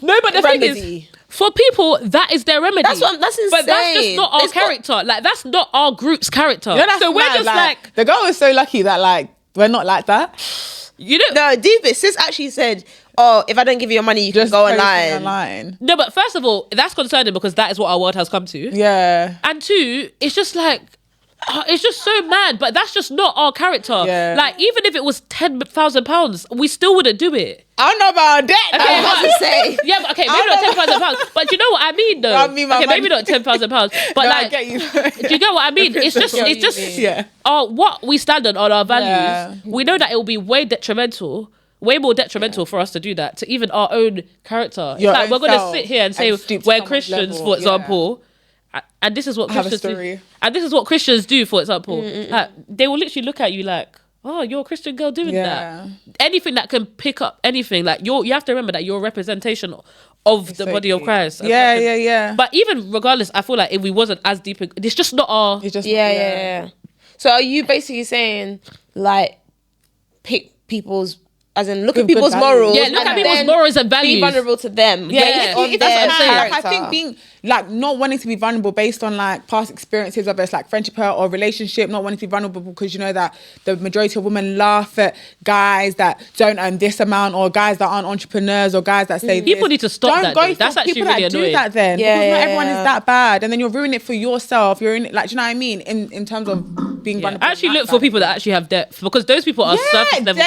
no, but the thing remedy. is, for people, that is their remedy. That's But that's just insane. not our It's got- character. Like, that's not our group's character. You know, that's so we're mad. just like, the girl was so lucky that like we're not like that. you know. No, deepest. Sis actually said, "Oh, if I don't give you your money, you can go post it online." No, but first of all, that's concerning because that is what our world has come to. Yeah. And two, it's just like, it's just so mad. But that's just not our character. Yeah. Like, even if it was £10,000, we still wouldn't do it. I don't know about that. Okay, I was about to say. Yeah, but okay, maybe not £10,000. But you know what I mean, though. I mean, my okay, maybe money. not £10,000. But No, I like, get you. do you get what I mean? It's just, Yeah. it's just, Yeah. what we stand on our values. Yeah. We know that it will be way more detrimental for us to do that to even our own character. It's Your like own we're gonna self sit here and say and stoop to we're someone's Christians, level, for example, And this is what I have a Christians do. story. And this is what Christians do, for example. Like, they will literally look at you like, oh, you're a Christian girl doing that. Anything that can pick up anything, like you have to remember that you're a representation of the body of Christ. Yeah. But even regardless, I feel like if we wasn't as deep, it's just not our. It's just Yeah. So are you basically saying like pick people's, as in look With at good people's values. morals? Yeah, look and at people's then morals and values. Be vulnerable to them. Yeah, on If their you can, like, I character. think being like not wanting to be vulnerable based on like past experiences, whether it's like friendship or relationship, not wanting to be vulnerable because you know that the majority of women laugh at guys that don't earn this amount, or guys that aren't entrepreneurs, or guys that say People this. need to stop Don't that, go though. for That's actually people really that do annoying. that then, Yeah, because not yeah, everyone yeah. is that bad, and then you're ruining it for yourself. You're in it, like, do you know what I mean? In terms of being vulnerable. Actually, in look that for side. people that actually have depth, because those people are surface level.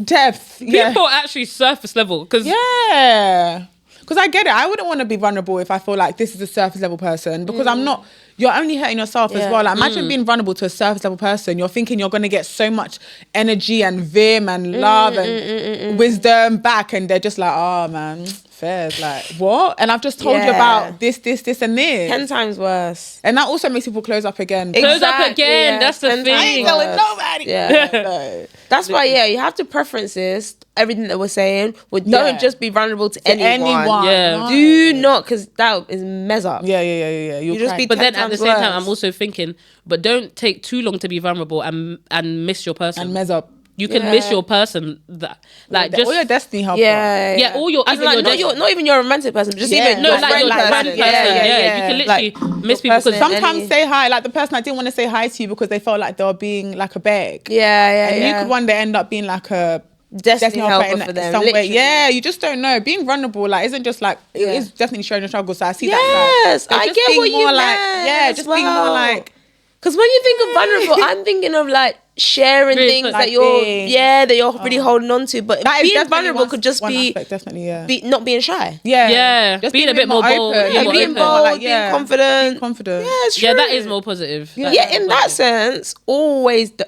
depth. Yeah. People are actually surface level, because Yeah. Because I get it. I wouldn't want to be vulnerable if I feel like this is a surface level person, because I'm not. You're only hurting yourself as well. Like, imagine being vulnerable to a surface level person. You're thinking you're going to get so much energy and vim and love and wisdom back, and they're just like, oh man, fairs. Like, what? And I've just told you Yeah. about this, and this. 10 times worse. And that also makes people close up again. Close up again, yeah. that's the 10 thing. times I ain't going worse. nobody. Yeah. No. That's why, you have to preferences everything that we're saying. Don't Yeah. just be vulnerable to Anyone. Yeah. No. Do not, because that is mess up. Yeah. You'll You just cry. be But then 10 at the times same time, worse. I'm also thinking, but don't take too long to be vulnerable and miss your person. and mess up. You can Yeah. miss your person. That like just all your destiny helper. Yeah. all your As even like, your not, destiny. not even your romantic person, but just Yeah. even No, your like friend your person. friend person. Yeah. You can literally Like, miss your people because person. Sometimes Any- say hi, like the person that didn't want to say hi to you because they felt like they were being like a beg. Yeah. And you could one day end up being like a Destiny helper in for them, some way. literally. Yeah, you just don't know. Being vulnerable, like, isn't just like, it Yeah. is definitely showing your struggles. So I see Yes, that. But I just get being what you more like, meant yeah, as just being more well. like, Because when you think of vulnerable, I'm thinking of like sharing Really, things like that you're, things. that you're really holding on to. But that is being definitely vulnerable could just one be, aspect, definitely, yeah. not being shy. Yeah, just being a bit more bold, open. being more being open. bold, Like, being confident. Being confident. Yeah, it's true. Yeah, that is more positive. Yeah. Yeah, in that sense, always be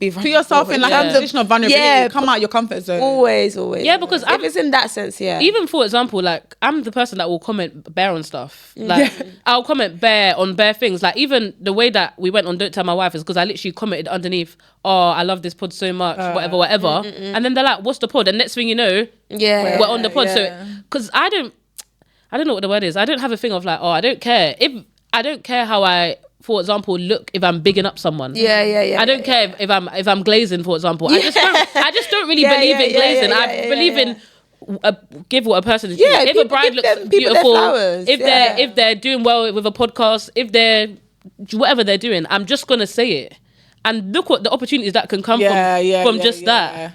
vulnerable. Put yourself in like Yeah. a position of vulnerability. Yeah, Come out your comfort zone. Always. Yeah, because if I'm- it's in that sense, yeah. Even for example, like I'm the person that will comment bare on stuff. Like I'll comment bare on bare things. Like even the way that we went on Don't Tell My Wife is because I literally commented underneath, oh, I love this pod so much, whatever. And then they're like, what's the pod? And next thing you know, yeah. we're on the pod. yeah. So because I don't know what the word is. I don't have a thing of like, oh, I don't care how I, for example, look if I'm bigging up someone. Yeah. I don't care if I'm glazing, for example. I just don't really believe in glazing. I believe in give what a person is. Yeah, if a people bride give looks them- people their beautiful, flowers, if they're doing well with a podcast, if they're whatever they're doing, I'm just gonna say it. And look what the opportunities that can come from just that.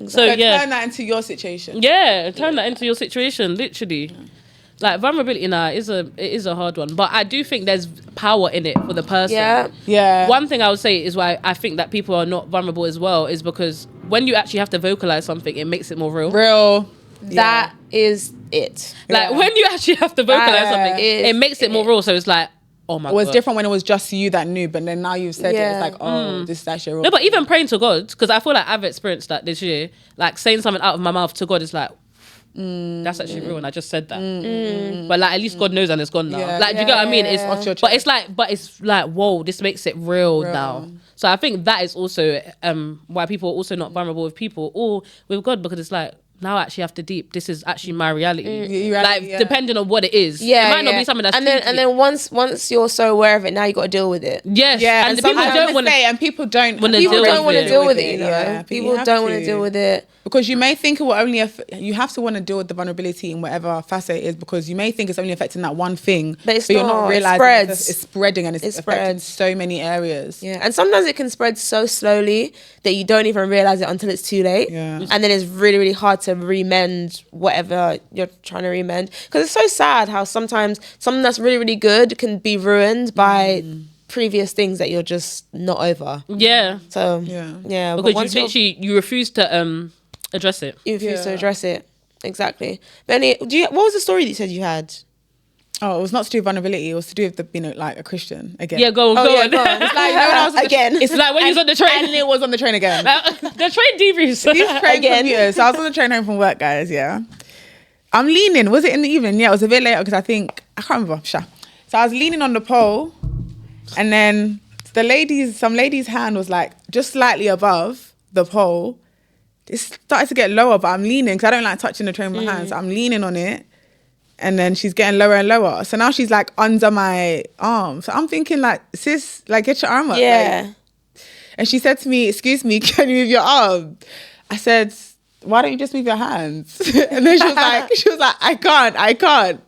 So turn that into your situation. yeah, turn that into your situation, literally. Like vulnerability it is a hard one, but I do think there's power in it for the person. Yeah. One thing I would say is why I think that people are not vulnerable as well is because when you actually have to vocalize something, it makes it more real. That is it. Like Yeah. when you actually have to vocalize something, is it makes it more real. So it's like, oh my It was god. different when it was just you that knew, but then now you've said it, Yeah. it's like, oh, this is actually real. No, but even praying to God, because I feel like I've experienced that this year. Like saying something out of my mouth to God is like, that's actually real, and I just said that. But like at least God knows, and it's gone now. Yeah. Like, do you get what I mean? It's Off your but chest. it's like, whoa, this makes it real now. So I think that is also why people are also not vulnerable with people or with God, because it's like, now I actually have to deep. This is actually my reality. Like depending on what it is. Yeah, it might not be something that's and then once you're so aware of it, now you got to deal with it. yes, Yeah, and the people don't want to. and people don't wanna People deal don't with want to it. deal with it, you know. Yeah, but you People have don't want to. to deal with it. Because you may think it will only you have to want to deal with the vulnerability in whatever facet it is, because you may think it's only affecting that one thing, But you're not. not It realizing spreads. it's spreading and it's It affecting spreads. so many areas. Yeah, and sometimes it can spread so slowly that you don't even realize it until it's too late. Yeah. And then it's really, really hard to remend whatever you're trying to remend. Because it's so sad how sometimes something that's really, really good can be ruined by previous things that you're just not over. Yeah, So Yeah. but because once you literally you refuse to address it. you refuse to Yeah. address it, exactly. Benny, what was the story that you said you had? Oh, it was not to do with vulnerability. It was to do with being like a Christian again. Yeah, go on. Go on. It's like, you know, when I was on the- Again. It's like when you was on the train. and it was on the train again. The train debriefs. These train Again. commuters. So I was on the train home from work, guys. Yeah, I'm leaning. Was it in the evening? Yeah, it was a bit later because I can't remember. Sure. So I was leaning on the pole, and then some lady's hand was like just slightly above the pole. It started to get lower, but I'm leaning because I don't like touching the train with my hands. So I'm leaning on it, and then she's getting lower and lower. So now she's like under my arm. So I'm thinking like, sis, like get your arm up. Yeah. Like, and she said to me, excuse me, can you move your arm? I said, why don't you just move your hands? And then she was like, I can't.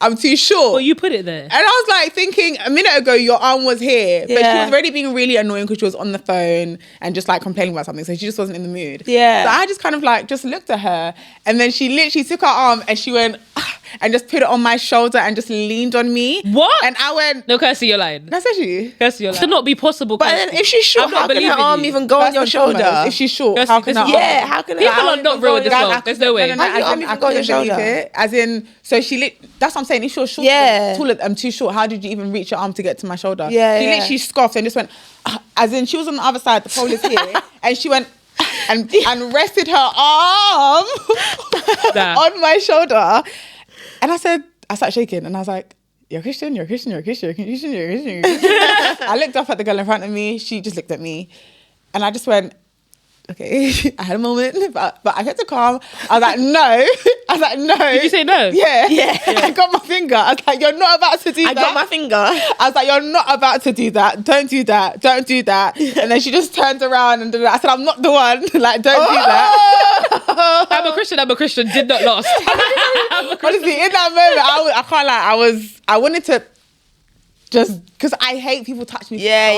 I'm too short. Well, you put it there. And I was like thinking, a minute ago, your arm was here. But she Yeah. was already being really annoying because she was on the phone and just like complaining about something. So she just wasn't in the mood. Yeah. So I just kind of like just looked at her, and then she literally took her arm and she went and just put it on my shoulder and just leaned on me. What? And I went, No, Kirsty, you're lying. that's actually. Kirsty, you're lying. Cannot be possible. But then if she's short, I'm not how can her believing arm you. even go on First your and foremost, shoulder? if she's short, Kirsty, how can this- her Yeah, arm? how can People her are arm not even real go with this on your- long. There's no way. No, How can your arm even go on your shoulder? It. As in, so that's what I'm saying. If you're short, Yeah. taller, I'm too short. How did you even reach your arm to get to my shoulder? Yeah, She yeah. literally scoffed and just went, as in, she was on the other side, the pole is here, and she went and rested her arm Nah. on my shoulder. And I started shaking, and I was like, you're Christian, you're Christian, you're Christian, you're Christian, you're Christian, you're Christian. I looked up at the girl in front of me. She just looked at me, and I just went, okay. I had a moment, but I kept it calm. I was like, no. Did you say no? Yeah. Yeah. I got my finger. I was like, you're not about to do I that. got my finger. I was like, you're not about to do that. Don't do that. Don't do that. And then she just turned around and did that. I said, I'm not the one. Like, don't do that. I'm a Christian. Did not last. Honestly, in that moment, I can't lie. I wanted to just, because I hate people touch me. Yeah.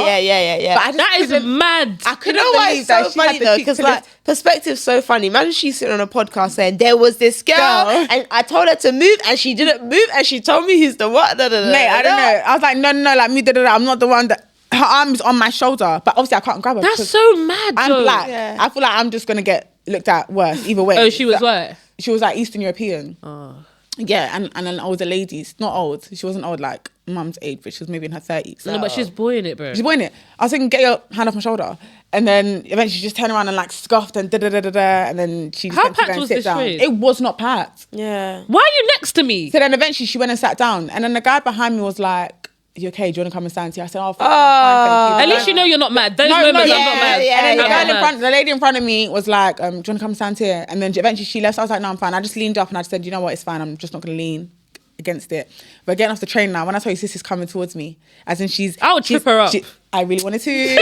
But I just That is couldn't- mad. I You couldn't know why believe it's that so she had funny the though? cheek Because to like perspective's so funny. Imagine she's sitting on a podcast saying there was this girl and I told her to move and she didn't move and she told me he's the what? Mate, I don't know. I was like, no, like me, I'm not the one that, her arm is on my shoulder, but obviously I can't grab her. That's because so mad. I'm though. black. Yeah. I feel like I'm just gonna get looked at worse either way. Oh, she was So- what? She was like Eastern European. Oh. Yeah, and an older lady. Not old. She wasn't old like mum's age, but she was maybe in her 30s. No, but she's boying it, bro. She's boying it. I was thinking, get your hand off my shoulder. And then eventually she just turned around and like scoffed and da-da-da-da-da. And then she just How went to go packed and was sit this down. train? It was not packed. Yeah. Why are you next to me? So then eventually she went and sat down. And then the guy behind me was like, you okay? Do you want to come and stand here? I said, oh, fuck, I'm fine, thank At you. least you know you're not mad. Those moments, I'm not mad. yeah, And then the I'm girl not in mad. front, the lady in front of me was like, do you want to come stand here? And then eventually she left. So I was like, no, I'm fine. I just leaned up and I just said, you know what, it's fine. I'm just not going to lean against it. But getting off the train now, when I tell you sis is coming towards me, as in I would trip her up. I really wanted to.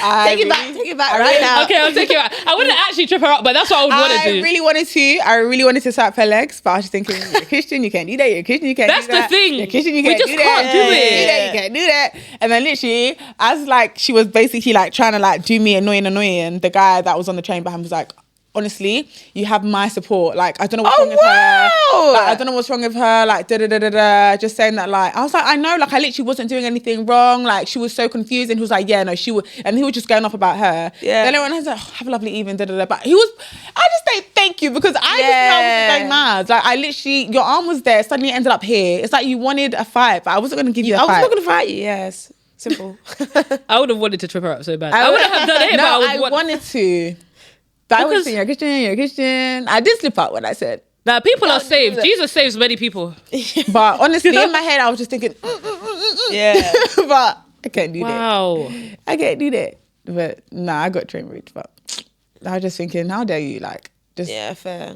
Take it back right now. Okay, I'll take you out. I wouldn't actually trip her up, but that's what I would want to I do. really wanted to swipe her legs, but I was just thinking, you're Christian, you can't do that. You're Christian, you can't That's do that. the thing. You're Christian, you We can't just do that. can't do it. You can't do that. And then literally, as like she was basically like trying to like do me annoying, the guy that was on the train behind was like, honestly, you have my support. Like, I don't know what's wrong with her. wow. Like, I don't know what's wrong with her. Like, da-da-da-da-da. Just saying that, like, I was like, I know, like, I literally wasn't doing anything wrong. Like, she was so confused. And he was like, yeah, no, she would. And he was just going off about her. Yeah. Then everyone was like, oh, have a lovely evening, da-da-da. But he was, I just say thank you because I just knew I wasn't going mad. Like, I literally, your arm was there. Suddenly it ended up here. It's like you wanted a fight, but I wasn't going to give you a I was fight. not going to fight you, yes. Simple. I would have wanted to trip her up so bad. I would have done it, No, but I would wanted to. But I was saying, you're Christian. I did slip out when I said. Nah, people are Don't do saved. that. Jesus saves many people. But honestly, in my head, I was just thinking, Yeah. but I can't do that. Wow. I can't do that. But nah, I got train route. But I was just thinking, how dare you? Like, just, Yeah, fair.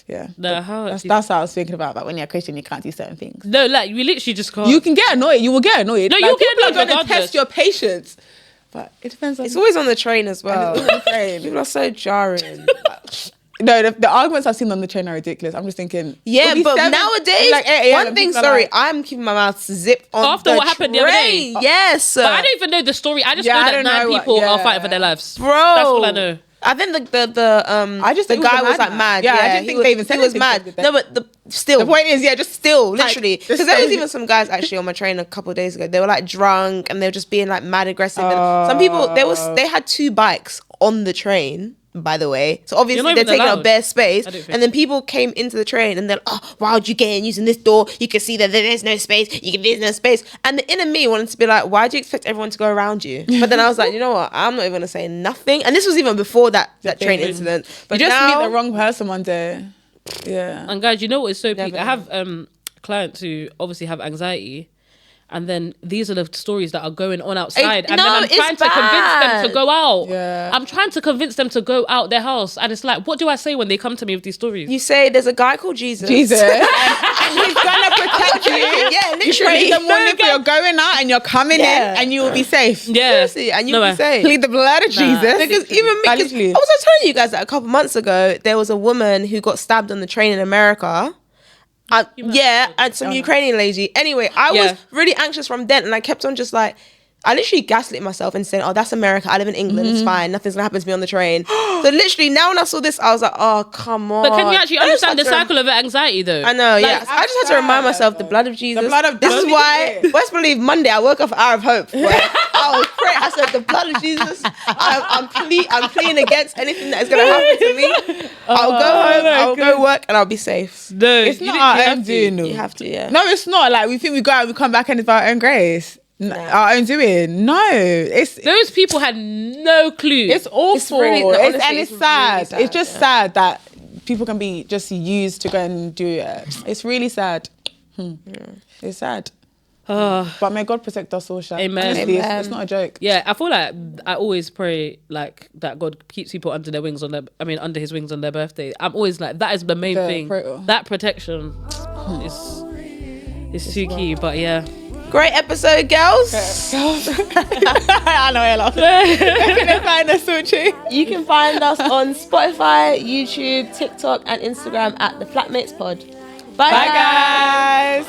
yeah. Nah, how That's what I was thinking about. But when you're Christian, you can't do certain things. No, like, we literally just can't. You can get annoyed. You will get annoyed. No, Like, you'll get people annoyed are going to regardless. test your patience. But it depends on. It's always on the train as well. it's always on the train. People are so jarring. No, the arguments I've seen on the train are ridiculous. I'm just thinking. Yeah, it'll be but 7, nowadays, like 8 a.m. one thing, people are sorry, like- I'm keeping my mouth zipped on After the what happened the other day? train. Yes. But I don't even know the story. I just Yeah, know I that don't 9 know what- people are yeah. fighting for their lives. Bro. That's all I know. I think I just the think it was guy a was like madman. mad. Yeah, I didn't he think was, they even said he was anything mad. to them. No, but still, The point is, yeah, just still, like, literally, just because there was say- even some guys actually on my train a couple of days ago. They were like drunk and they were just being like mad aggressive. And some people, they had 2 bikes on the train. By the way, so obviously not they're even taking up allowed. bare space, I don't think. and then people came into the train and they're like, oh, why would you get in using this door? You can see that there's no space. There's no space. And the inner me wanted to be like, why do you expect everyone to go around you? But then I was like, you know what? I'm not even gonna say nothing. And this was even before that train incident. But You just now, meet the wrong person one day. Yeah. And guys, you know what is so peak? Never I have clients who obviously have anxiety. And then these are the stories that are going on outside. And no, then I'm it's trying to convince them to bad. go out. Yeah. I'm trying to convince them to go out their house. And it's like, what do I say when they come to me with these stories? You say there's a guy called Jesus. and he's gonna protect you. Yeah, You pray literally. the morning for you're going out and you're coming Yeah. in, and you will be safe. Yeah. Seriously, and you'll No be way. safe. Plead the blood of Jesus. Because even me, 'cause I Literally. was telling you guys that a couple months ago, there was a woman who got stabbed on the train in America. And some Ukrainian lady. Anyway, I was Yeah. really anxious from then, and I kept on just like, I literally gaslit myself and said, "Oh, that's America. I live in England. It's fine. Nothing's gonna happen to me on the train." So literally, now when I saw this, I was like, "Oh, come on!" But can you actually I just understand the had to- cycle of anxiety though? I know, Like, yeah. I just had to remind myself the blood of Jesus. blood of This is Jesus. why, best believe, Monday I woke up for Hour of Hope. Where I was praying. I said, the blood of Jesus. I'm pleading against anything that is going to happen to me. I'll go home. I'll go work, and I'll be safe. no, It's you not literally our have own to. doing, no. You have to, yeah. No, it's not. Like, we think we go out and we come back and it's our own grace. Our own doing. No. It's Those people had no clue. It's awful. It's really- no, It's- honestly, and it's it's sad. really sad, It's just yeah. sad that people can be just used to go and do it. It's really sad. It's sad. But may God protect us all, Sha. Amen. Honestly, Amen. it's not a joke. Yeah, I feel like I always pray like that God keeps people under their wings under his wings on their birthday. I'm always like, that is the main The thing. prayer. That protection is too key. But yeah. Great episode, girls. I know I love it. Where can they find us, Suchi? You can find us on Spotify, YouTube, TikTok, and Instagram at the Flatmates Pod. Bye, Bye, guys.